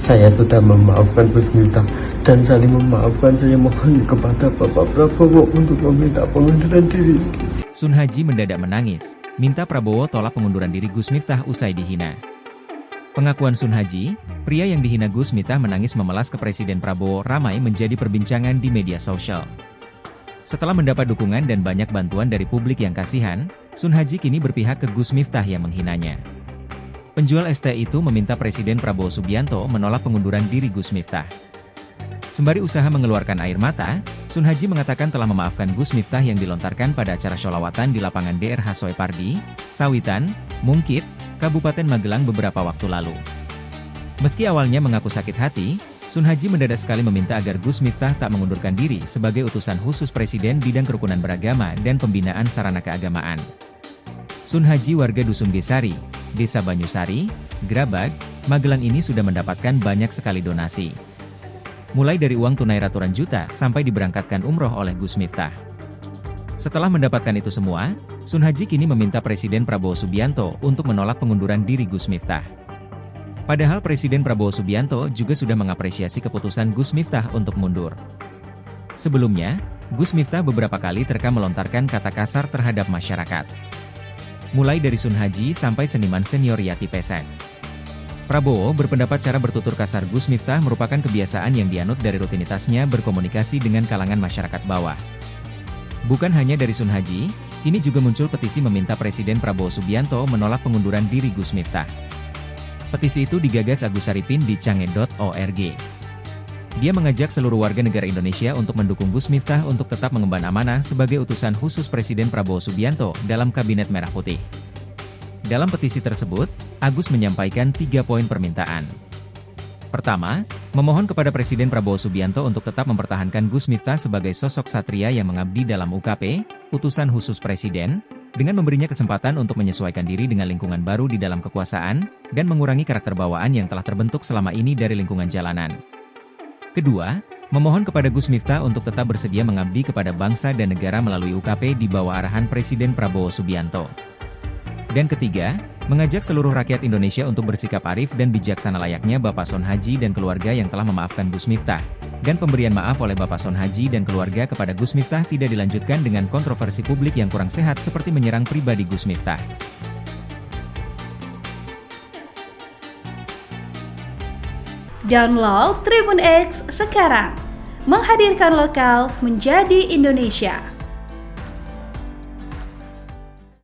Saya sudah memaafkan Gus Miftah dan saling memaafkan. Saya mohon kepada Bapak Prabowo untuk meminta pengunduran diri. Sun Haji mendadak menangis, minta Prabowo tolak pengunduran diri Gus Miftah usai dihina. Pengakuan Sun Haji, pria yang dihina Gus Miftah menangis memelas ke Presiden Prabowo ramai menjadi perbincangan di media sosial. Setelah mendapat dukungan dan banyak bantuan dari publik yang kasihan, Sun Haji kini berpihak ke Gus Miftah yang menghinanya. Penjual es teh itu meminta Presiden Prabowo Subianto menolak pengunduran diri Gus Miftah. Sembari usaha mengeluarkan air mata, Sun Haji mengatakan telah memaafkan Gus Miftah yang dilontarkan pada acara sholawatan di lapangan DRH Soepardi, Sawitan, Mungkit, Kabupaten Magelang beberapa waktu lalu. Meski awalnya mengaku sakit hati, Sun Haji mendadak sekali meminta agar Gus Miftah tak mengundurkan diri sebagai utusan khusus Presiden bidang kerukunan beragama dan pembinaan sarana keagamaan. Sun Haji warga Dusun Gesari, Desa Banyusari, Grabag, Magelang ini sudah mendapatkan banyak sekali donasi. Mulai dari uang tunai ratusan juta sampai diberangkatkan umroh oleh Gus Miftah. Setelah mendapatkan itu semua, Sun Haji kini meminta Presiden Prabowo Subianto untuk menolak pengunduran diri Gus Miftah. Padahal Presiden Prabowo Subianto juga sudah mengapresiasi keputusan Gus Miftah untuk mundur. Sebelumnya, Gus Miftah beberapa kali terekam melontarkan kata kasar terhadap masyarakat. Mulai dari Sun Haji sampai seniman senior Yati Pesek. Prabowo berpendapat cara bertutur kasar Gus Miftah merupakan kebiasaan yang dianut dari rutinitasnya berkomunikasi dengan kalangan masyarakat bawah. Bukan hanya dari Sun Haji, kini juga muncul petisi meminta Presiden Prabowo Subianto menolak pengunduran diri Gus Miftah. Petisi itu digagas Agus Saripin di cange.org. Dia mengajak seluruh warga negara Indonesia untuk mendukung Gus Miftah untuk tetap mengemban amanah sebagai utusan khusus Presiden Prabowo Subianto dalam Kabinet Merah Putih. Dalam petisi tersebut, Agus menyampaikan 3 poin permintaan. Pertama, memohon kepada Presiden Prabowo Subianto untuk tetap mempertahankan Gus Miftah sebagai sosok satria yang mengabdi dalam UKP, utusan khusus Presiden, dengan memberinya kesempatan untuk menyesuaikan diri dengan lingkungan baru di dalam kekuasaan, dan mengurangi karakter bawaan yang telah terbentuk selama ini dari lingkungan jalanan. Kedua, memohon kepada Gus Miftah untuk tetap bersedia mengabdi kepada bangsa dan negara melalui UKP di bawah arahan Presiden Prabowo Subianto. Dan ketiga, mengajak seluruh rakyat Indonesia untuk bersikap arif dan bijaksana layaknya Bapak Sun Haji dan keluarga yang telah memaafkan Gus Miftah. Dan pemberian maaf oleh Bapak Sun Haji dan keluarga kepada Gus Miftah tidak dilanjutkan dengan kontroversi publik yang kurang sehat seperti menyerang pribadi Gus Miftah. Download Tribun X sekarang, menghadirkan lokal menjadi Indonesia.